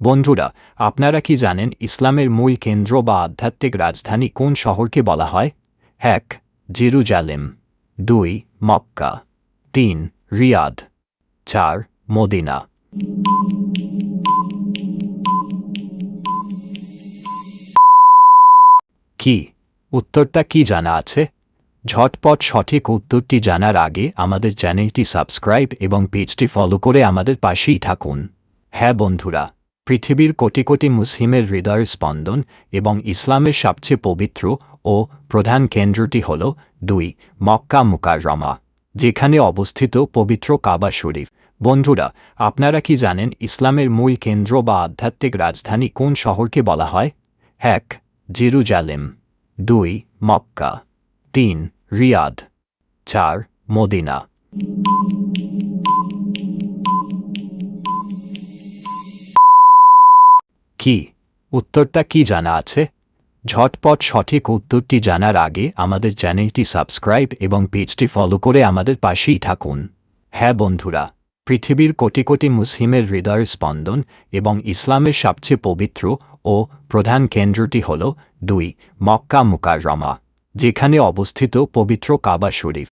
বন্ধুরা, আপনারা কি জানেন ইসলামের মূল কেন্দ্র বা আধ্যাত্মিক রাজধানী কোন শহরকে বলা হয়? ১. জেরুজালেম, ২. মক্কা, ৩. রিয়াদ, ৪. মদিনা। কি উত্তরটা কি জানা আছে? ঝটপট সঠিক উত্তরটি জানার আগে আমাদের চ্যানেলটি সাবস্ক্রাইব এবং পেজটি ফলো করে আমাদের পাশেই থাকুন। হ্যাঁ বন্ধুরা, পৃথিবীর কোটি কোটি মুসলিমের হৃদয়ের স্পন্দন এবং ইসলামের সবচেয়ে পবিত্র ও প্রধান কেন্দ্রটি হল ২. মক্কা মুকাররমা, যেখানে অবস্থিত পবিত্র কাবা শরীফ। বন্ধুরা, আপনারা কি জানেন ইসলামের মূল কেন্দ্র বা আধ্যাত্মিক রাজধানী কোন শহরকে বলা হয়? ১. জেরুজালেম, ২. মক্কা, ৩. রিয়াদ, ৪. মদিনা। কি উত্তরটা কি জানা আছে? ঝটপট সঠিক উত্তরটি জানার আগে আমাদের চ্যানেলটি সাবস্ক্রাইব এবং পেজটি ফলো করে আমাদের পাশেই থাকুন। হ্যাঁ বন্ধুরা, পৃথিবীর কোটি কোটি মুসলিমের হৃদয়ের স্পন্দন এবং ইসলামের সবচেয়ে পবিত্র ও প্রধান কেন্দ্রটি হল ২. মক্কা মুকাররমা, যেখানে অবস্থিত পবিত্র কাবা শরীফ।